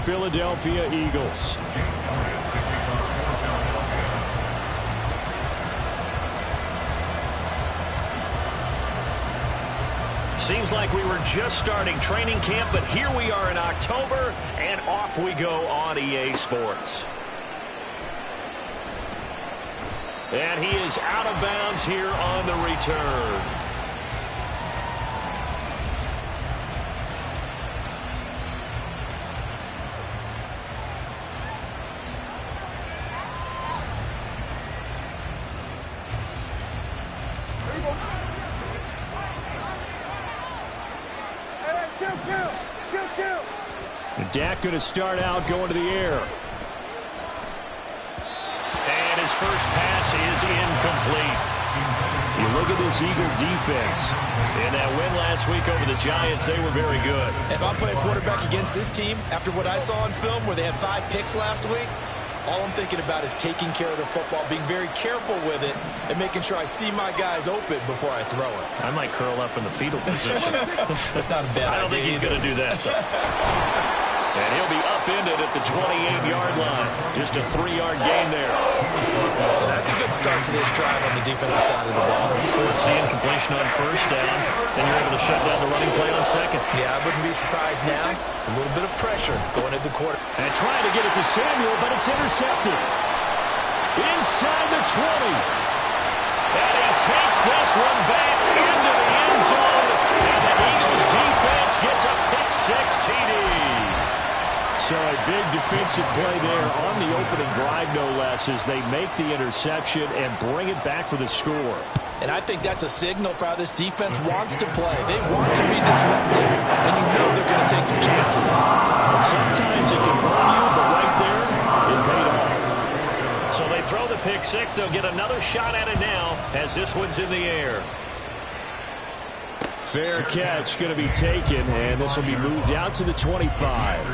Philadelphia Eagles. Seems like we were just starting training camp, but here we are in October, and off we go on EA Sports. And he is out of bounds here on the return. Dak going to start out going to the air. And his first pass is incomplete. You look at this Eagle defense. In that win last week over the Giants, they were very good. If I'm playing quarterback against this team, after what I saw on film where they had 5 picks last week, all I'm thinking about is taking care of the football, being very careful with it, and making sure I see my guys open before I throw it. I might curl up in the fetal position. That's not a bad idea. I don't think he's going to do that, though. And he'll be upended at the 28-yard line. Just a 3-yard gain there. Well, that's a good start to this drive on the defensive side of the ball. Force the incompletion on first down. Then you're able to shut down the running play on second. Yeah, I wouldn't be surprised now. A little bit of pressure going into the quarter. And trying to get it to Samuel, but it's intercepted. Inside the 20. And he takes this one back into the end zone. And the Eagles defense gets a pick-6 TD. So a big defensive play there on the opening drive, no less, as they make the interception and bring it back for the score. And I think that's a signal for how this defense wants to play. They want to be disruptive, and you know they're going to take some chances. Sometimes it can burn you, but right there, it paid off. So they throw the pick-6. They'll get another shot at it now as this one's in the air. Fair catch going to be taken, and this will be moved out to the 25.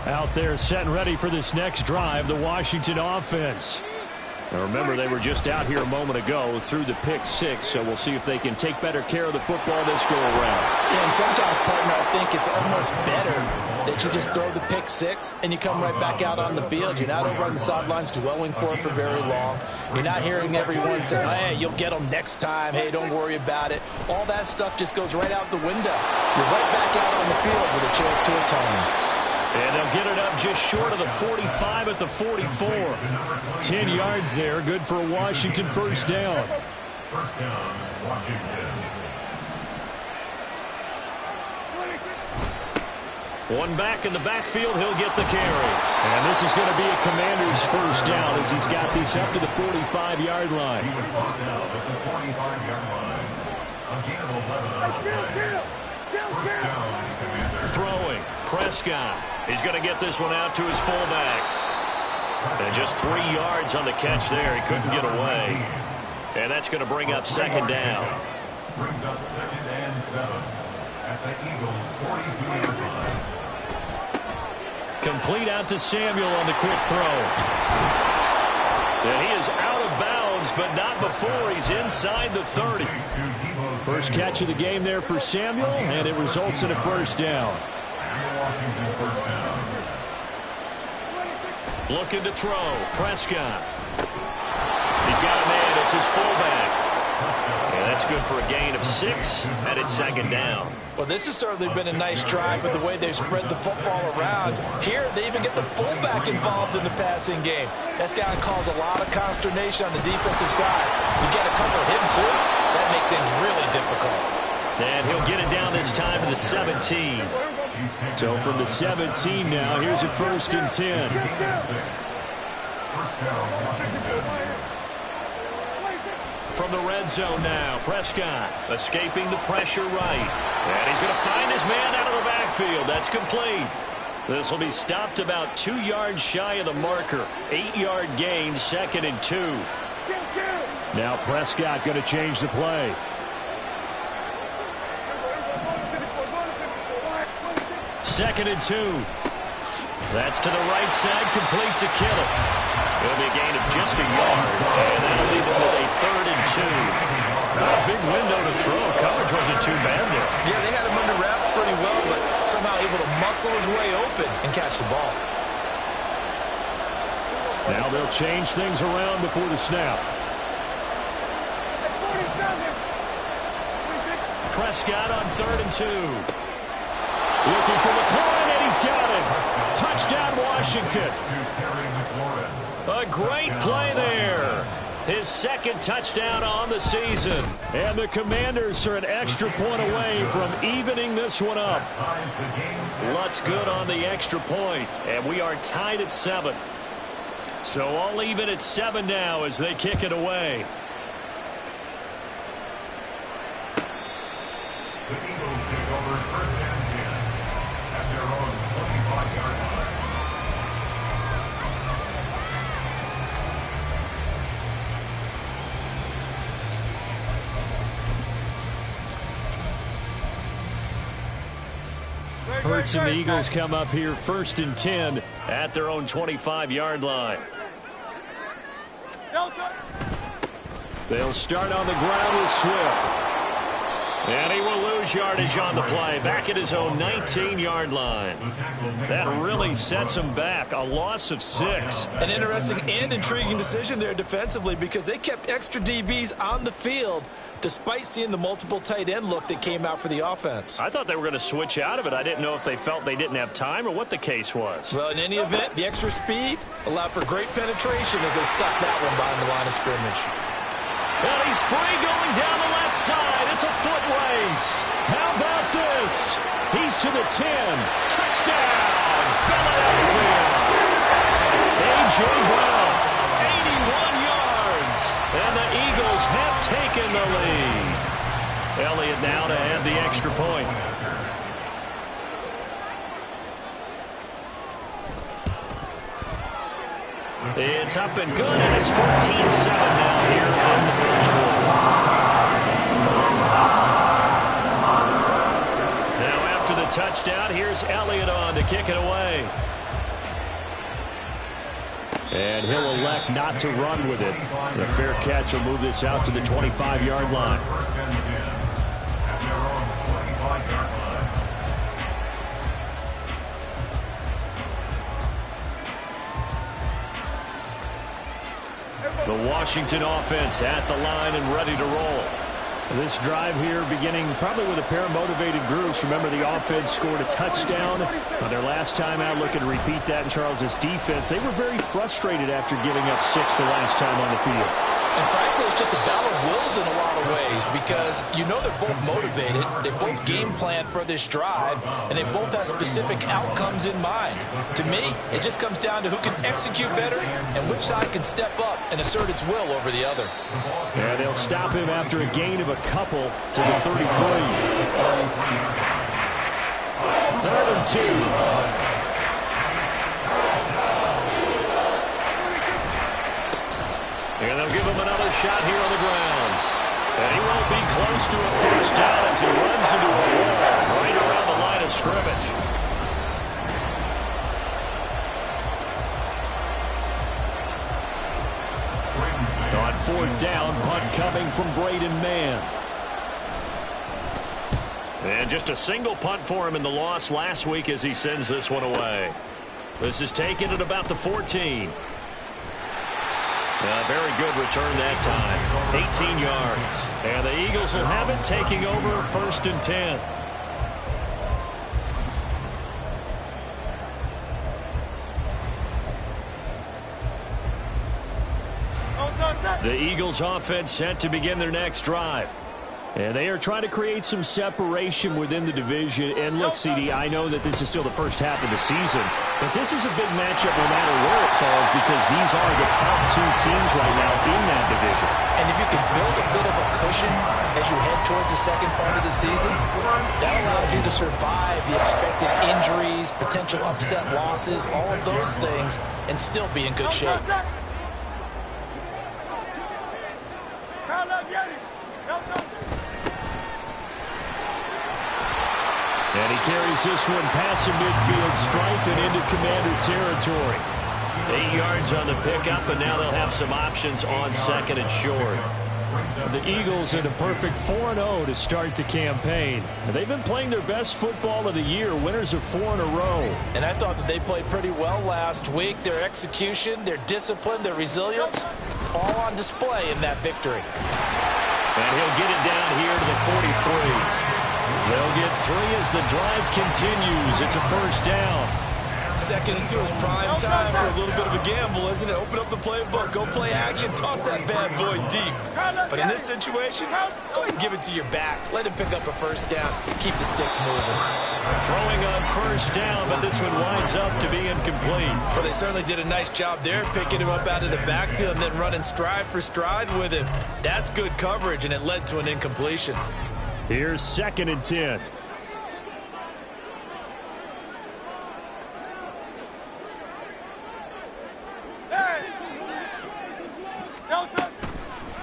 Out there set and ready for this next drive, the Washington offense. Now remember, they were just out here a moment ago through the pick-6, so we'll see if they can take better care of the football this go-around. Yeah, and sometimes, partner, I think it's almost better that you just throw the pick-6 and you come right back out on the field. You're not over on the sidelines dwelling for it for very long. You're not hearing everyone say, hey, you'll get them next time. Hey, don't worry about it. All that stuff just goes right out the window. You're right back out on the field with a chance to atone. And they'll get it up just short of the 45 at the 44. 10 yards there, good for a Washington first down. First down, Washington. One back in the backfield, he'll get the carry. And this is going to be a Commander's first down as he's got this up to the 45-yard line. He was brought down at the 45-yard line. A gain of 11 on the play. First down, Commander. Throwing, Prescott. He's going to get this one out to his fullback. And just 3 yards on the catch there. He couldn't get away. And that's going to bring up second down. Brings up 2nd and 7 at the Eagles' 42-yard line. Complete out to Samuel on the quick throw. And he is out of bounds, but not before he's inside the 30. First catch of the game there for Samuel, and it results in a first down. Washington first down. Looking to throw. Prescott. He's got a man. It's his fullback. And that's good for a gain of 6, and it's second down. Well, this has certainly been a nice drive with the way they've spread the football around. Here, they even get the fullback involved in the passing game. That's got to cause a lot of consternation on the defensive side. You get a couple hidden, too. That makes things really difficult. And he'll get it down this time to the 17. So from the 17 now, here's a 1st and 10. First down, Washington. From the red zone now, Prescott escaping the pressure right. And he's going to find his man out of the backfield. That's complete. This will be stopped about 2 yards shy of the marker. 8-yard gain, 2nd and 2. Now Prescott going to change the play. Second and 2. That's to the right side, complete to Kittle. It'll be a gain of just a yard, and that'll leave it with a 3rd and 2. Not a big window to throw. Coverage wasn't too bad there. Yeah, they had him muscle his way open and catch the ball. Now they'll change things around before the snap. Prescott on 3rd and 2. Looking for McLaurin, and he's got it. Touchdown, Washington. A great play there. His second touchdown on the season. And the Commanders are an extra point away from evening this one up. Lutz good on the extra point, and we are tied at 7. So all even at 7 now as they kick it away. The Eagles take over 1st and 10 at their own 25-yard line. Hurts and the Eagles come up here 1st and 10 at their own 25-yard line. They'll start on the ground with Swift. And he will lose yardage on the play, back at his own 19-yard line. That really sets him back, a loss of 6. An interesting and intriguing decision there defensively because they kept extra DBs on the field despite seeing the multiple tight end look that came out for the offense. I thought they were going to switch out of it. I didn't know if they felt they didn't have time or what the case was. Well, in any event, the extra speed allowed for great penetration as they stuck that one behind the line of scrimmage. And he's free going down the left side. It's a foot race. How about this? He's to the 10. Touchdown, Philadelphia. A.J. Brown, 81 yards. And the Eagles have taken the lead. Elliott now to add the extra point. It's up and good, and it's 14-7 now here in the first quarter. Now after the touchdown, here's Elliott on to kick it away. And he'll elect not to run with it. The fair catch will move this out to the 25-yard line. 1st and 10 at their own 25-yard line. The Washington offense at the line and ready to roll. This drive here beginning probably with a pair of motivated groups. Remember, the offense scored a touchdown on their last time out. Looking to repeat that in Charles's defense. They were very frustrated after giving up 6 the last time on the field. And frankly, it's just a battle of wills in a lot of ways because you know they're both motivated, they both game plan for this drive, and they both have specific outcomes in mind. To me, it just comes down to who can execute better and which side can step up and assert its will over the other. And they'll stop him after a gain of a couple to the 33. 3rd and 2. And they'll give him another shot here on the ground. And he won't be close to a first down as he runs into a wall right around the line of scrimmage. On 4th down, punt coming from Braden Mann. And just a single punt for him in the loss last week as he sends this one away. This is taken at about the 14. A very good return that time. 18 yards. And the Eagles will have it, taking over 1st and 10. The Eagles offense set to begin their next drive. And they are trying to create some separation within the division. And look, CD, I know that this is still the first half of the season, but this is a big matchup no matter where it falls because these are the top 2 teams right now in that division. And if you can build a bit of a cushion as you head towards the second part of the season, that allows you to survive the expected injuries, potential upset losses, all of those things, and still be in good shape. And he carries this one past the midfield stripe and into Commander territory. 8 yards on the pickup, and now they'll have some options on 2nd and short. The Eagles in a perfect 4-0 to start the campaign. They've been playing their best football of the year, winners of 4 in a row. And I thought that they played pretty well last week. Their execution, their discipline, their resilience, all on display in that victory. And he'll get it down here to the 43. They'll get 3 as the drive continues. It's a first down. Second and 2 is prime time for a little bit of a gamble, isn't it? Open up the playbook, go play action, toss that bad boy deep. But in this situation, go ahead and give it to your back. Let him pick up a first down. Keep the sticks moving. Throwing on first down, but this one winds up to be incomplete. Well, they certainly did a nice job there, picking him up out of the backfield and then running stride for stride with him. That's good coverage, and it led to an incompletion. Here's 2nd and 10.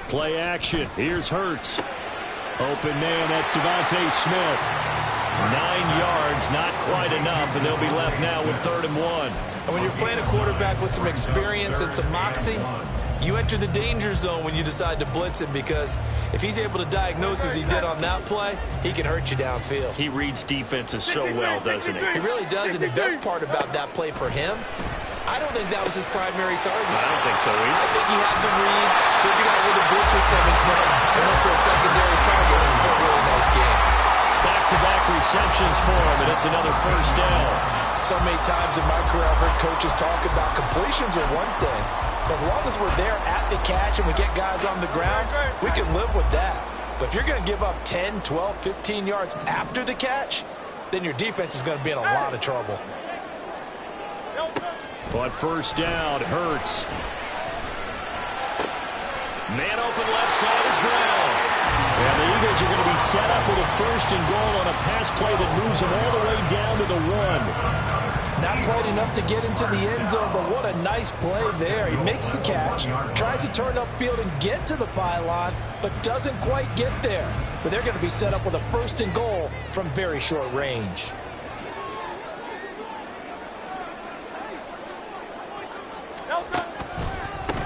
Play action. Here's Hurts. Open man, that's Devontae Smith. 9 yards, not quite enough, and they'll be left now with 3rd and 1. And when you're playing a quarterback with some experience and some moxie, you enter the danger zone when you decide to blitz him, because if he's able to diagnose as he did on that play, he can hurt you downfield. He reads defenses so well, doesn't he? He really does, and the best part about that play for him, I don't think that was his primary target. I don't think so either. I think he had the read, figured out where the blitz was coming from, and went to a secondary target for a really nice game. Back-to-back receptions for him, and it's another first down. So many times in my career, I've heard coaches talk about completions are one thing. But as long as we're there at the catch and we get guys on the ground, we can live with that. But if you're going to give up 10, 12, 15 yards after the catch, then your defense is going to be in a lot of trouble. But first down, Hurts. Man open left side is Brown. And the Eagles are going to be set up with a 1st and goal on a pass play that moves them all the way down to the 1. Not quite enough to get into the end zone, but what a nice play there. He makes the catch, tries to turn upfield and get to the pylon, but doesn't quite get there. But they're going to be set up with a 1st and goal from very short range.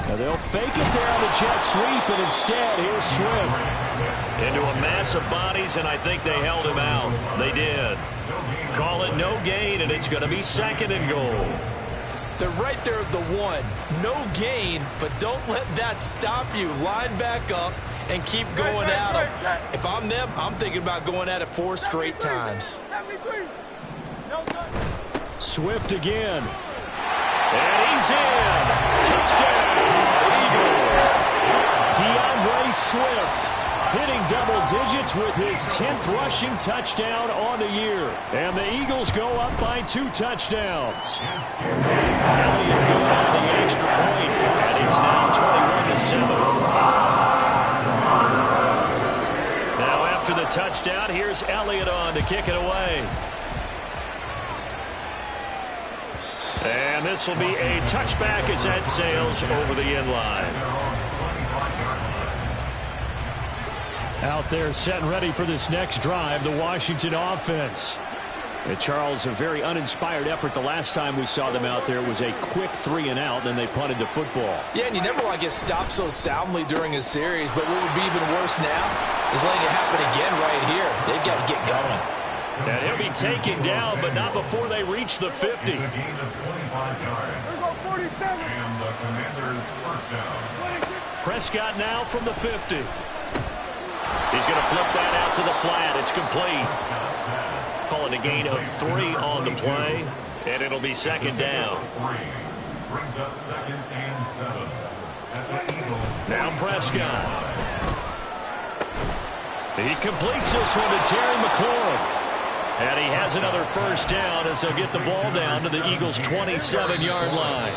Now they'll fake it there on the jet sweep, and instead, here's Swift. Into a mass of bodies, and I think they held him out. They did. Call it no gain, and it's going to be 2nd and goal. They're right there at the 1. No gain, but don't let that stop you. Line back up and keep going at them. If I'm them, I'm thinking about going at it 4 straight times. Swift again. And he's in. Touchdown, Eagles. DeAndre Swift hitting double digits with his 10th rushing touchdown on the year. And the Eagles go up by 2 touchdowns. Elliott good on the extra point, and it's now 21-7. Now after the touchdown, here's Elliott on to kick it away. And this will be a touchback as that sails over the end line. Out there set and ready for this next drive, the Washington offense. And Charles, a very uninspired effort the last time we saw them out there. It was a quick 3 and out, then they punted the football. Yeah, and you never want to get stopped so soundly during a series, but what would be even worse now is letting it happen again right here. They've got to get going. And he'll be taken down, but not before they reach the 50. A gain of 25 yards. And the Commanders' first down. Prescott now from the 50. He's going to flip that out to the flat. It's complete. Call it a gain of 3 on the play, and it'll be 2nd down. Brings up 2nd and 7. At the Eagles. Now Prescott. He completes this one to Terry McLaurin. And he has another first down as they'll get the ball down to the Eagles' 27-yard line.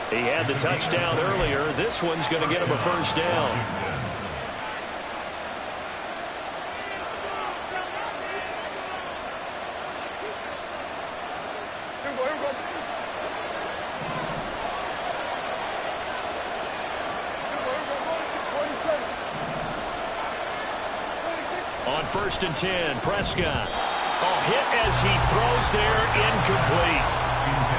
He had the touchdown earlier. This one's going to get him a first down. On 1st and 10, Prescott. Oh, hit as he throws there, incomplete.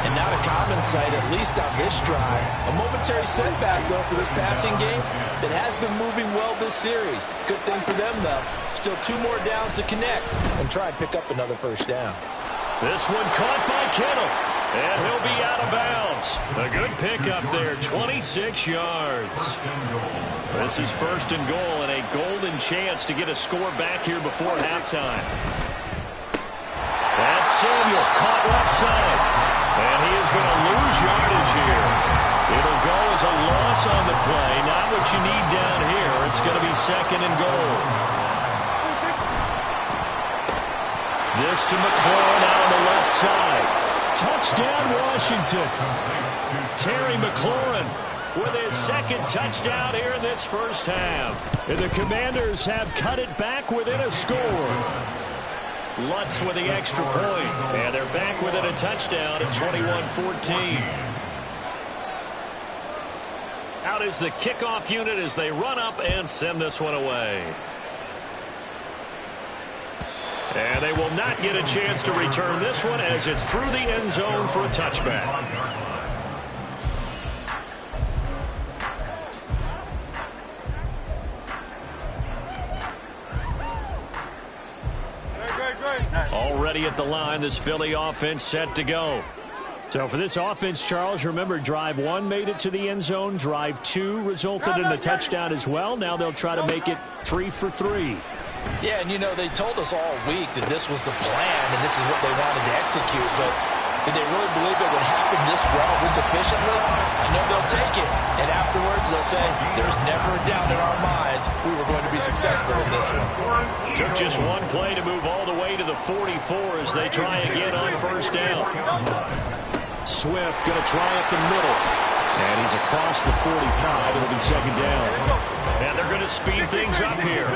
And not a common sight, at least on this drive. A momentary setback, though, for this passing game that has been moving well this series. Good thing for them, though. Still 2 more downs to connect and try and pick up another first down. This one caught by Kittle, and he'll be out of bounds. A good pickup there, 26 yards. This is 1st and goal and a golden chance to get a score back here before halftime. That's Samuel, caught left side. And he is going to lose yardage here. It'll go as a loss on the play. Not what you need down here. It's going to be 2nd and goal. This to McLaurin out on the left side. Touchdown, Washington. Terry McLaurin with his 2nd touchdown here in this first half. And the Commanders have cut it back within a score. Lutz with the extra point. And they're back within a touchdown at 21-14. Out is the kickoff unit as they run up and send this one away. And they will not get a chance to return this one as it's through the end zone for a touchback. Already at the line, this Philly offense set to go. So for this offense, Charles, remember drive 1 made it to the end zone. Drive 2 resulted in a touchdown as well. Now they'll try to make it 3 for 3. Yeah, and you know, they told us all week that this was the plan and this is what they wanted to execute, but did they really believe it would happen this well, this efficiently? I know they'll take it, and afterwards they'll say, there's never a doubt in our minds we were going to be successful in this one. Took just one play to move all the way to the 44 as they try again on 1st down. Swift going to try up the middle. And he's across the 45. It'll be 2nd down. And they're going to speed things up here.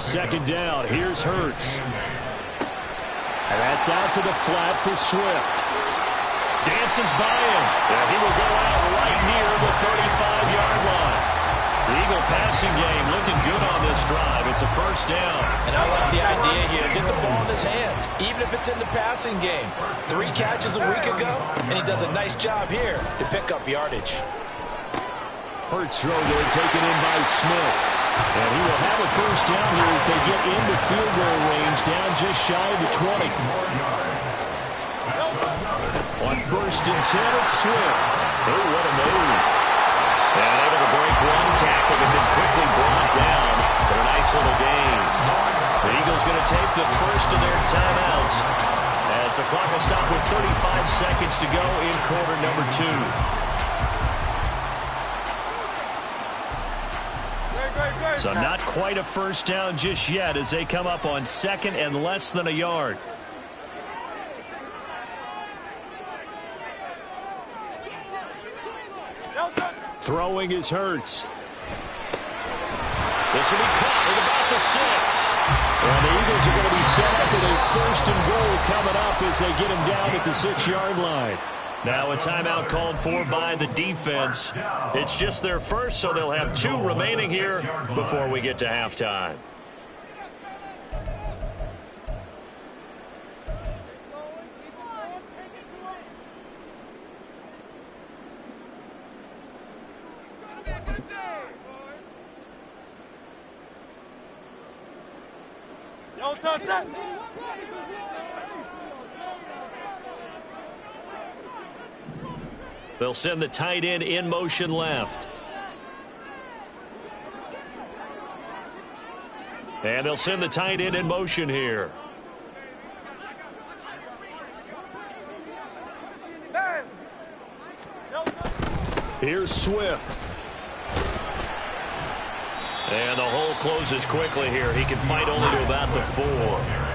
2nd down. Here's Hurts. And that's out to the flat for Swift. Dances by him. And he will go out right near the 35-yard line. The Eagle passing game looking good on this drive. It's a 1st down. And I like the idea here. Get the ball in his hands, even if it's in the passing game. 3 catches a week ago, and he does a nice job here to pick up yardage. Hurts throw there, taken in by Smith. And he will have a 1st down here as they get into field goal range, down just shy of the 20. On 1st and 10, it's Swift. Oh, what a move. And able to break one tackle, but then quickly brought down for a nice little gain. The Eagles going to take the first of their timeouts as the clock will stop with 35 seconds to go in quarter number 2. So not quite a 1st down just yet as they come up on 2nd and less than a yard. Throwing is Hurts. This will be caught at about the 6. And the Eagles are going to be set up with a 1st and goal coming up as they get him down at the 6-yard line. Now a timeout called for by the defense. It's just their first, so they'll have 2 remaining here before we get to halftime. They'll send the tight end in motion left. And they'll send the tight end in motion here. Here's Swift. And the hole closes quickly here. He can fight only to about the 4.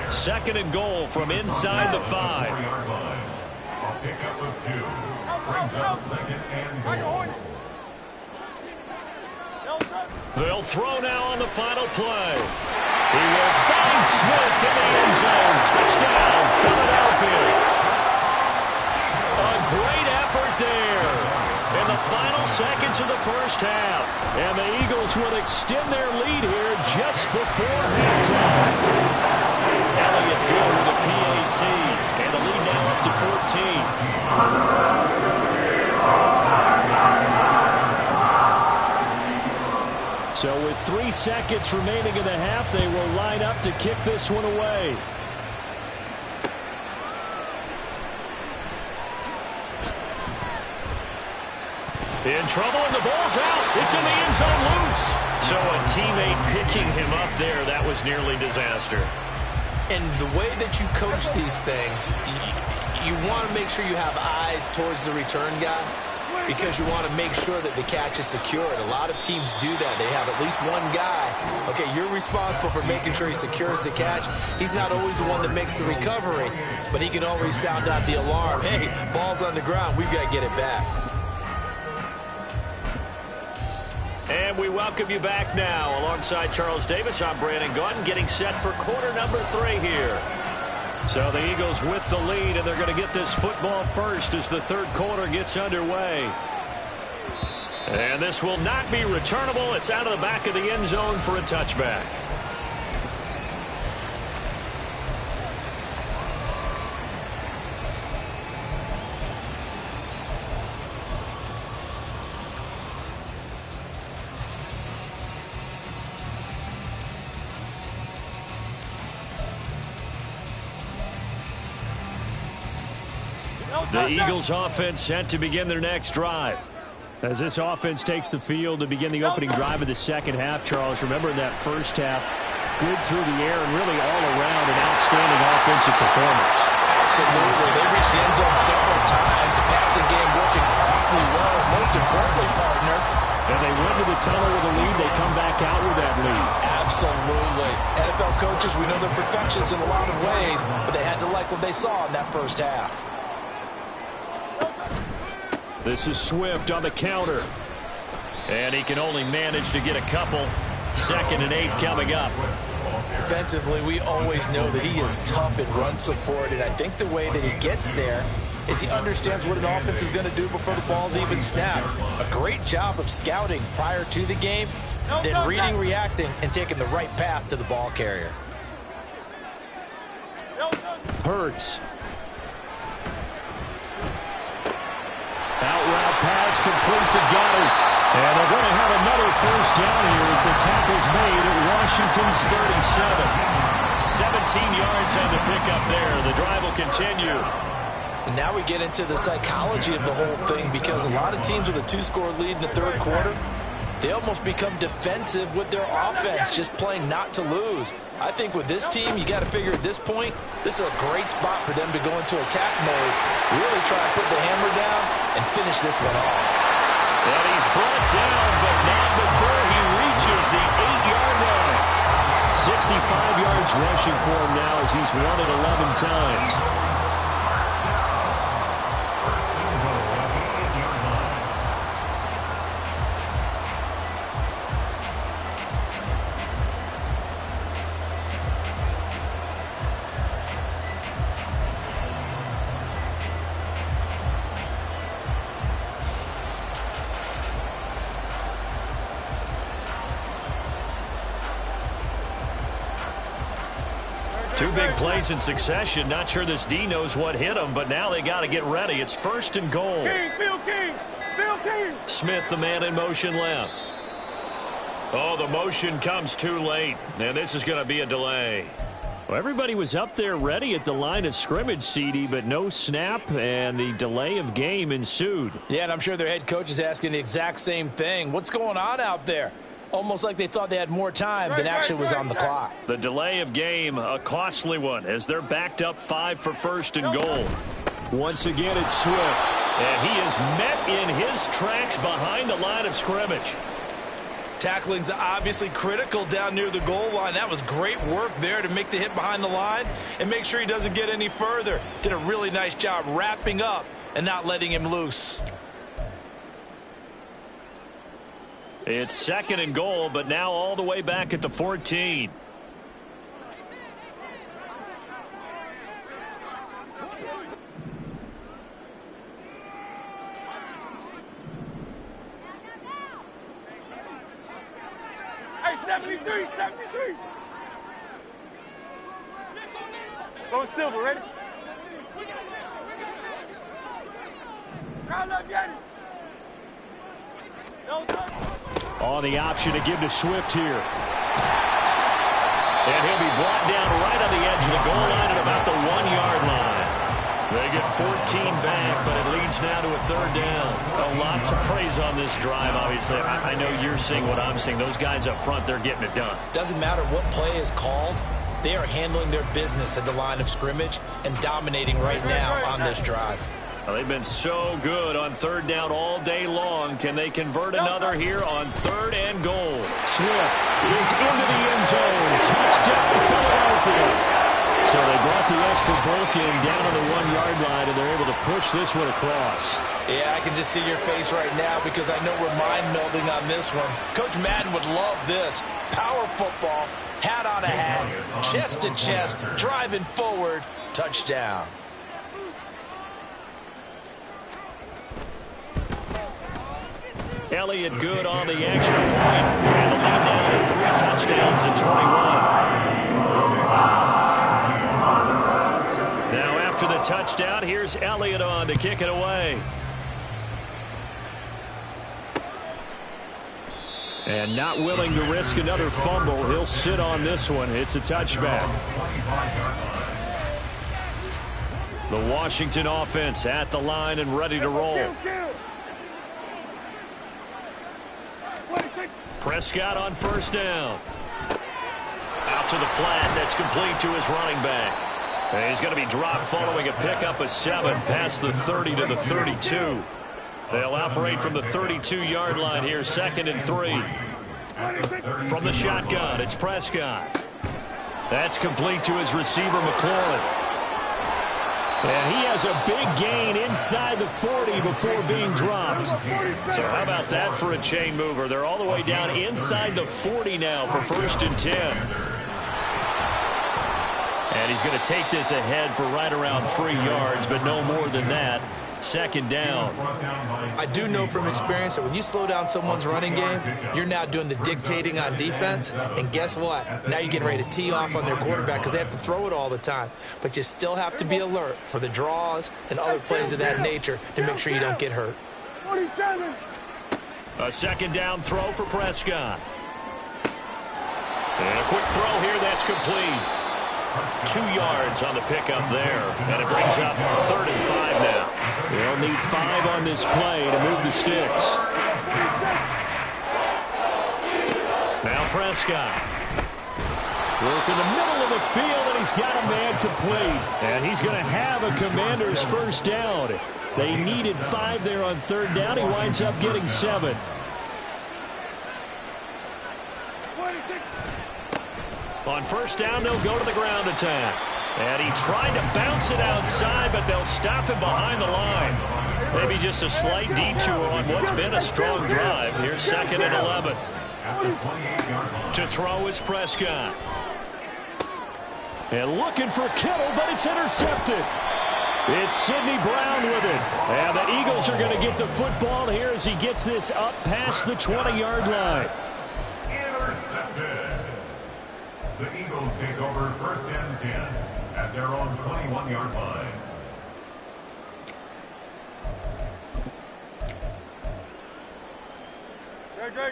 2nd and goal from inside the 5. Pickup of 2. Brings up 2nd and goal. They'll throw now on the final play. He will find Smith in the end zone. Touchdown, Philadelphia. A great effort there in the final seconds of the first half. And the Eagles will extend their lead here just before halftime. Elliott good with a PAT. So with 3 seconds remaining in the half, they will line up to kick this one away. In trouble, and the ball's out. It's in the end zone loose. So a teammate picking him up there, that was nearly disaster. And the way that you coach these things, you want to make sure you have eyes towards the return guy, because you want to make sure that the catch is secured. A lot of teams do that. They have at least one guy. Okay, you're responsible for making sure he secures the catch. He's not always the one that makes the recovery, but he can always sound out the alarm. Hey, ball's on the ground. We've got to get it back. And we welcome you back now. Alongside Charles Davis, I'm Brandon Gaudin, getting set for quarter number 3 here. So the Eagles with the lead, and they're going to get this football first as the third quarter gets underway. And this will not be returnable. It's out of the back of the end zone for a touchback. The Eagles offense set to begin their next drive. As this offense takes the field to begin the opening drive of the second half, Charles, remember in that first half, good through the air and really all around an outstanding offensive performance. Absolutely. They reached the end zone several times. The passing game working awfully well. Most importantly, partner, and they went to the tunnel with a lead. They come back out with that lead. Absolutely. NFL coaches, we know they're perfectionists in a lot of ways, but they had to like what they saw in that first half. This is Swift on the counter. And he can only manage to get a couple. 2nd and 8 coming up. Defensively, we always know that he is tough in run support, and I think the way that he gets there is he understands what an offense is going to do before the ball's even snapped. A great job of scouting prior to the game, then reading, reacting, and taking the right path to the ball carrier. Hurts. Out route pass complete to Goddard. And they're going to have another first down here as the tackle's made at Washington's 37. 17 yards on the pickup there. The drive will continue. And now we get into the psychology of the whole thing, because a lot of teams with a 2-score lead in the third quarter, they almost become defensive with their offense, just playing not to lose. I think with this team, you got to figure at this point, this is a great spot for them to go into attack mode, really try to put the hammer down and finish this one off. And he's brought down, but not before he reaches the 8-yard line. 65 yards rushing for him now as he's run it 11 times. Two big plays in succession. Not sure this D knows what hit him, but now they got to get ready. It's 1st and goal. Smith, the man in motion left. Oh, the motion comes too late, and this is going to be a delay. Well, everybody was up there ready at the line of scrimmage, CD, but no snap, and the delay of game ensued. Yeah, and I'm sure their head coach is asking the exact same thing. What's going on out there? Almost like they thought they had more time than actually was on the clock. The delay of game, a costly one, as they're backed up 5 for 1st and goal. Once again, it's Swift. And he is met in his tracks behind the line of scrimmage. Tackling's obviously critical down near the goal line. That was great work there to make the hit behind the line and make sure he doesn't get any further. Did a really nice job wrapping up and not letting him loose. It's 2nd and goal, but now all the way back at the 14. Hey, 73. Go Silver, ready? On the option to give to Swift here. And he'll be brought down right on the edge of the goal line at about the 1-yard line. They get 14 back, but it leads now to a third down. A lot to praise on this drive, obviously. I know you're seeing what I'm seeing. Those guys up front, they're getting it done. Doesn't matter what play is called. They are handling their business at the line of scrimmage and dominating right now on this drive. Well, they've been so good on third down all day long. Can they convert another here on third and goal? Swift is into the end zone. Touchdown, Philadelphia. So they brought the extra bulk in down on the 1-yard line, and they're able to push this one across. Yeah, I can just see your face right now because I know we're mind-melding on this one. Coach Madden would love this. Power football, hat on a hat, chest to chest, driving forward, touchdown. Elliott good on the extra point. And the lead now to 3 touchdowns and 21. Now after the touchdown, here's Elliott on to kick it away. And not willing to risk another fumble. He'll sit on this one. It's a touchback. The Washington offense at the line and ready to roll. Prescott on first down. Out to the flat. That's complete to his running back. And he's going to be dropped following a pickup of 7 past the 30 to the 32. They'll operate from the 32-yard line here, 2nd and 3. From the shotgun, it's Prescott. That's complete to his receiver, McLaurin. And he has a big gain inside the 40 before being dropped. So how about that for a chain mover? They're all the way down inside the 40 now for 1st and 10. And he's going to take this ahead for right around 3 yards, but no more than that. 2nd down. I do know from experience that when you slow down someone's running game, you're now doing the dictating on defense. And guess what? Now you're getting ready to tee off on their quarterback because they have to throw it all the time. But you still have to be alert for the draws and other plays of that nature to make sure you don't get hurt. A 2nd down throw for Prescott. And a quick throw here that's complete. 2 yards on the pickup there. And it brings up 3rd and 5 now. They'll need 5 on this play to move the sticks. Now Prescott. Work in the middle of the field, and he's got a man complete. And he's going to have a Commander's first down. They needed 5 there on 3rd down. He winds up getting 7. On 1st down, they'll go to the ground attack. And he tried to bounce it outside, but they'll stop him behind the line. Maybe just a slight detour on what's been a strong drive. Here's 2nd and 11. To throw is Prescott. And looking for Kittle, but it's intercepted. It's Sidney Brown with it. And the Eagles are going to get the football here as he gets this up past the 20-yard line. Intercepted. The Eagles take over 1st and 10 at their own 21-yard line.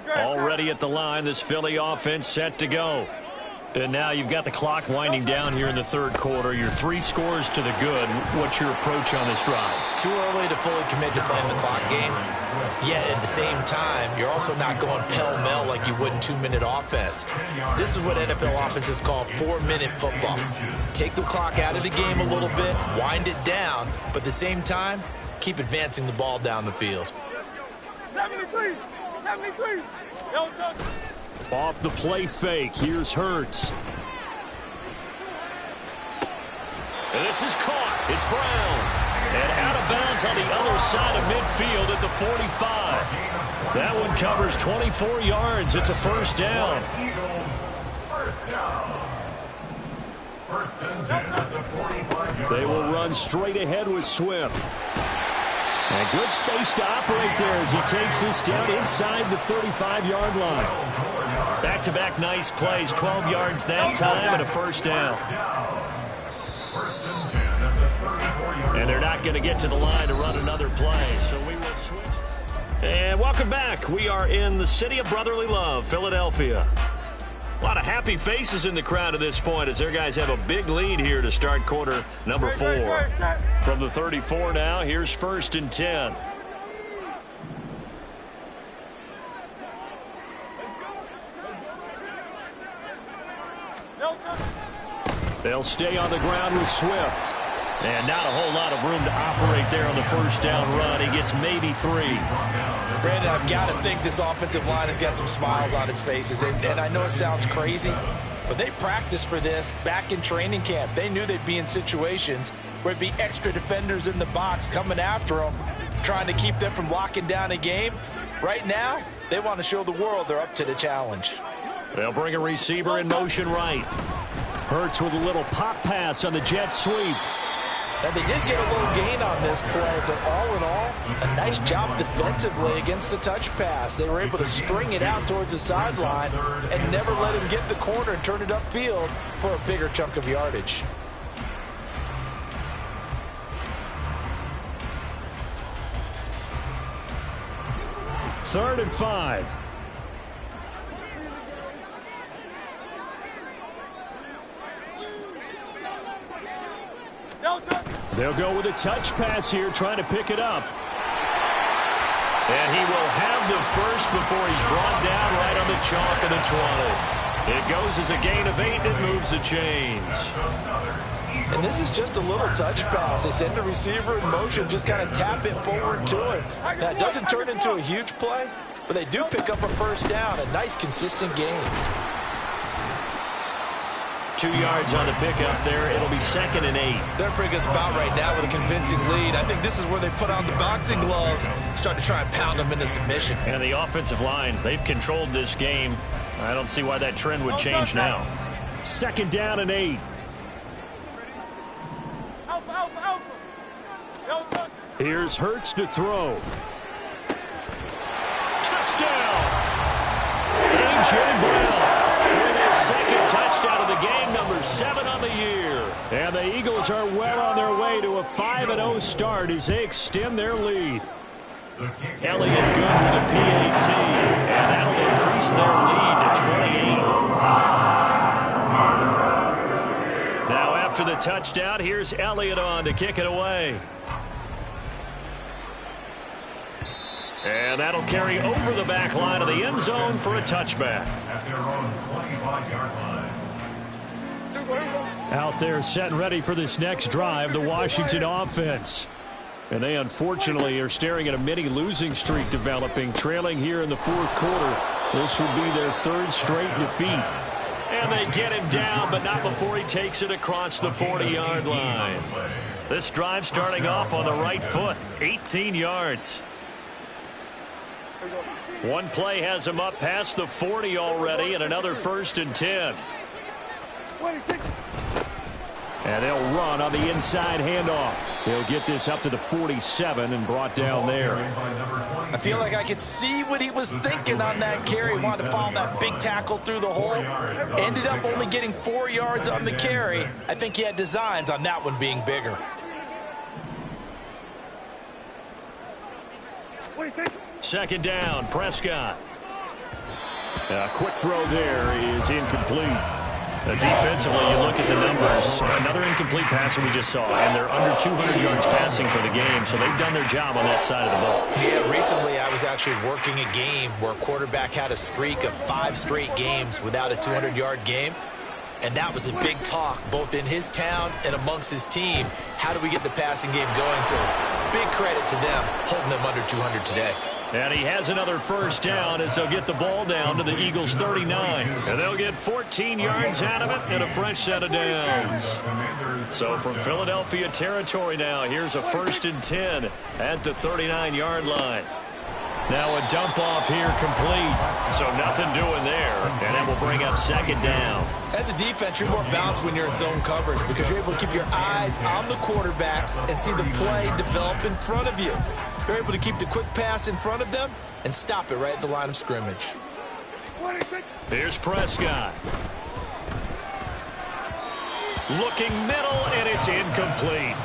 Already at the line, this Philly offense set to go. And now you've got the clock winding down here in the 3rd quarter. You're 3 scores to the good. What's your approach on this drive? Too early to fully commit to playing the clock game. Yet at the same time, you're also not going pell-mell like you would in 2-minute offense. This is what NFL offenses call 4-minute football. Take the clock out of the game a little bit, wind it down, but at the same time, keep advancing the ball down the field. 73! Off the play fake, here's Hurts. And this is caught. It's Brown. And out of bounds on the other side of midfield at the 45. That one covers 24 yards. It's a 1st down. Eagles, 1st down. 1st and 10 at the 45-yard line. They will run straight ahead with Swift. And good space to operate there as he takes this down inside the 35-yard line. Back-to-back nice plays, 12 yards that time and a 1st down. 1st and 10 at the And they're not going to get to the line to run another play, so we will switch. And welcome back. We are in the city of brotherly love, Philadelphia. A lot of happy faces in the crowd at this point as their guys have a big lead here to start quarter number 4. From the 34 now, here's 1st and 10. They'll stay on the ground with Swift. And not a whole lot of room to operate there on the first down run. He gets maybe 3. Brandon, I've got to think this offensive line has got some smiles on its faces. And I know it sounds crazy, but they practiced for this back in training camp. They knew they'd be in situations where it'd be extra defenders in the box coming after them, trying to keep them from locking down a game. Right now, they want to show the world they're up to the challenge. They'll bring a receiver in motion right. Hurts with a little pop pass on the jet sweep. Now, they did get a little gain on this play, but all in all, a nice job defensively against the touch pass. They were able to string it out towards the sideline and never let him get the corner and turn it upfield for a bigger chunk of yardage. Third and 5. They'll go with a touch pass here, trying to pick it up. And he will have the first before he's brought down right on the chalk of the 20. It goes as a gain of 8, and it moves the chains. And this is just a little touch pass. They send the receiver in motion, just kind of tap it forward to him. Now, it doesn't turn into a huge play, but they do pick up a first down, a nice, consistent gain. 2 yards on the pickup there. It'll be 2nd and 8. They're a pretty good spot right now with a convincing lead. I think this is where they put on the boxing gloves, start to try and pound them into submission. And the offensive line, they've controlled this game. I don't see why that trend would change now. 2nd down and 8. Here's Hurts to throw. Touchdown! A.J. Brown. Second touchdown of the game, number 7 on the year. And the Eagles are well on their way to a 5-0 start as they extend their lead. Elliott good with a PAT, and that'll increase their lead to 28. Now after the touchdown, here's Elliott on to kick it away. And that'll carry over the back line of the end zone for a touchback. At their own 25-yard line. Out there set and ready for this next drive, the Washington offense. And they unfortunately are staring at a mini losing streak developing, trailing here in the 4th quarter. This would be their 3rd straight defeat. And they get him down, but not before he takes it across the 40-yard line. This drive starting off on the right foot, 18 yards. One play has him up past the 40 already, and another 1st and 10. And they'll run on the inside handoff. They'll get this up to the 47 and brought down there. I feel like I could see what he was thinking on that carry. He wanted to follow that big tackle through the hole. Ended up only getting 4 yards on the carry. I think he had designs on that one being bigger. Second down, Prescott. A quick throw there is incomplete. Defensively, you look at the numbers. Another incomplete pass that we just saw, and they're under 200 yards passing for the game, so they've done their job on that side of the ball. Yeah, recently I was actually working a game where a quarterback had a streak of 5 straight games without a 200-yard game, and that was a big talk, both in his town and amongst his team. How do we get the passing game going? So big credit to them, holding them under 200 today. And he has another first down as they'll get the ball down to the Eagles' 39. And they'll get 14 yards out of it and a fresh set of downs. So from Philadelphia territory now, here's a 1st and 10 at the 39-yard line. Now a dump off here complete. So nothing doing there. And that will bring up 2nd down. As a defense, you're more balanced when you're in zone coverage because you're able to keep your eyes on the quarterback and see the play develop in front of you. You're able to keep the quick pass in front of them and stop it right at the line of scrimmage. Here's Prescott. Looking middle, and it's incomplete.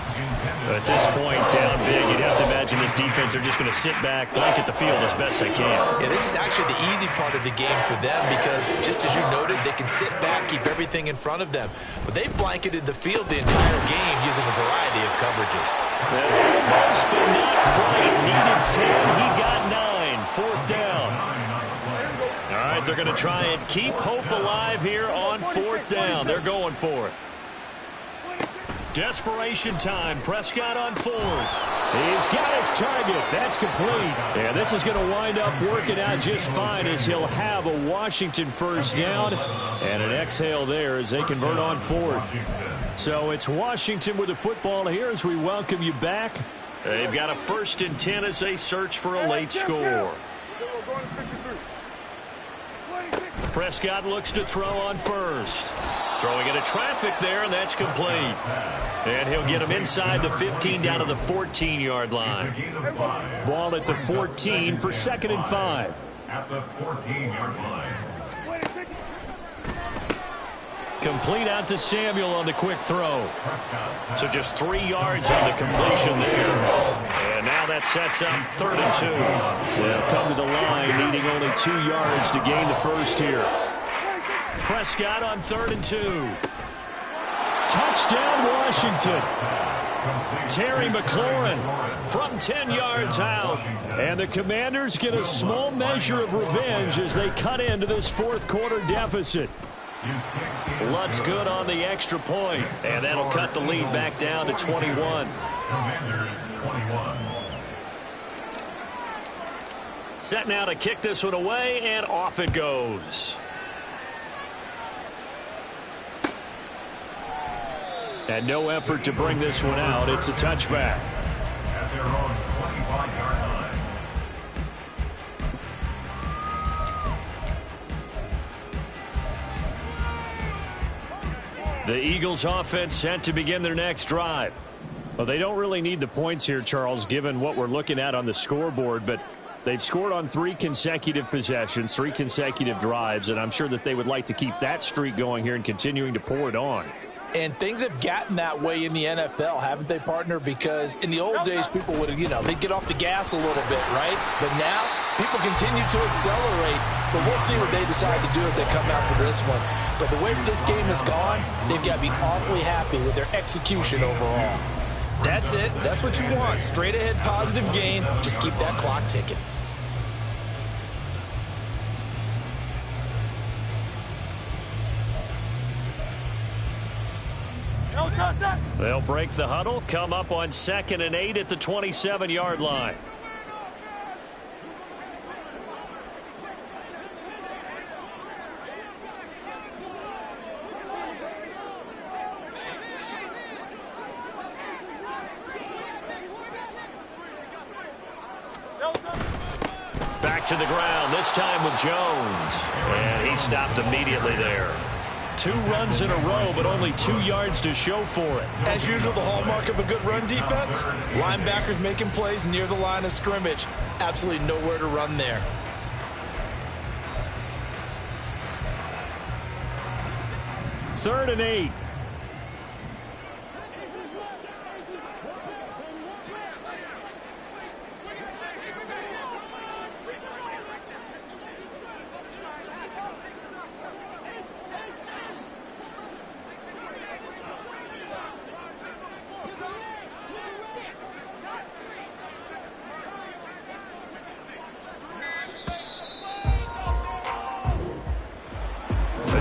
At this point, down big, you'd have to imagine this defense are just going to sit back, blanket the field as best they can. Yeah, this is actually the easy part of the game for them because, just as you noted, they can sit back, keep everything in front of them. But they've blanketed the field the entire game using a variety of coverages. Almost, but not quite. Needed 10. He got 9. Fourth down. All right, they're going to try and keep hope alive here on fourth down. They're going for it. Desperation time. Prescott on fourth. He's got his target. That's complete. And this is going to wind up working out just fine as he'll have a Washington first down. And an exhale there as they convert on fourth. So it's Washington with the football here as we welcome you back. They've got a 1st and 10 as they search for a late score. Prescott looks to throw on first. Throwing into traffic there, and that's complete. And he'll get him inside the 15 down to the 14-yard line. Ball at the 14 for 2nd and 5. At the 14-yard line. Complete out to Samuel on the quick throw. So just 3 yards on the completion there. And now that sets up 3rd and 2. They'll come to the line needing only 2 yards to gain the first here. Prescott on 3rd and 2. Touchdown, Washington. Terry McLaurin from 10 yards out. And the Commanders get a small measure of revenge as they cut into this fourth quarter deficit. Lutz good on the extra point, and that'll cut the lead back down to 21. Commanders 21. Set now to kick this one away, and off it goes. And no effort to bring this one out. It's a touchback. At their own 25-yard line. The Eagles offense set to begin their next drive. Well, they don't really need the points here, Charles, given what we're looking at on the scoreboard, but they've scored on 3 consecutive possessions, 3 consecutive drives, and I'm sure that they would like to keep that streak going here and continuing to pour it on. And things have gotten that way in the NFL, haven't they, partner? Because in the old days, people would, they'd get off the gas a little bit, right? But now, people continue to accelerate. But we'll see what they decide to do as they come out for this one. But the way this game has gone, they've got to be awfully happy with their execution overall. That's it. That's what you want. Straight ahead positive gain. Just keep that clock ticking. They'll break the huddle, come up on 2nd and 8 at the 27-yard line. Back to the ground, this time with Jones. And he stopped immediately there. 2 runs in a row, but only 2 yards to show for it. As usual, the hallmark of a good run defense, linebackers making plays near the line of scrimmage. Absolutely nowhere to run there. Third and 8.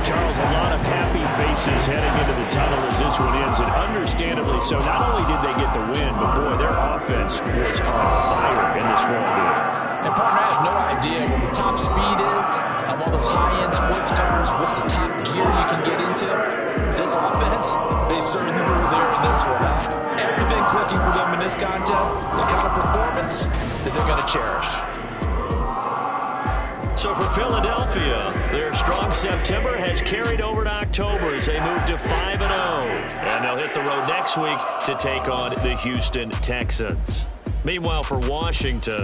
Charles, a lot of happy faces heading into the tunnel as this one ends, and understandably so. Not only did they get the win, but boy, their offense was on fire in this ball game. And partner, I have no idea what the top speed is of all those high-end sports cars. What's the top gear you can get into? This offense, they certainly were there in this one. Everything clicking for them in this contest, the kind of performance that they're going to cherish. So for Philadelphia, their strong September has carried over to October as they move to 5-0. And they'll hit the road next week to take on the Houston Texans. Meanwhile, for Washington,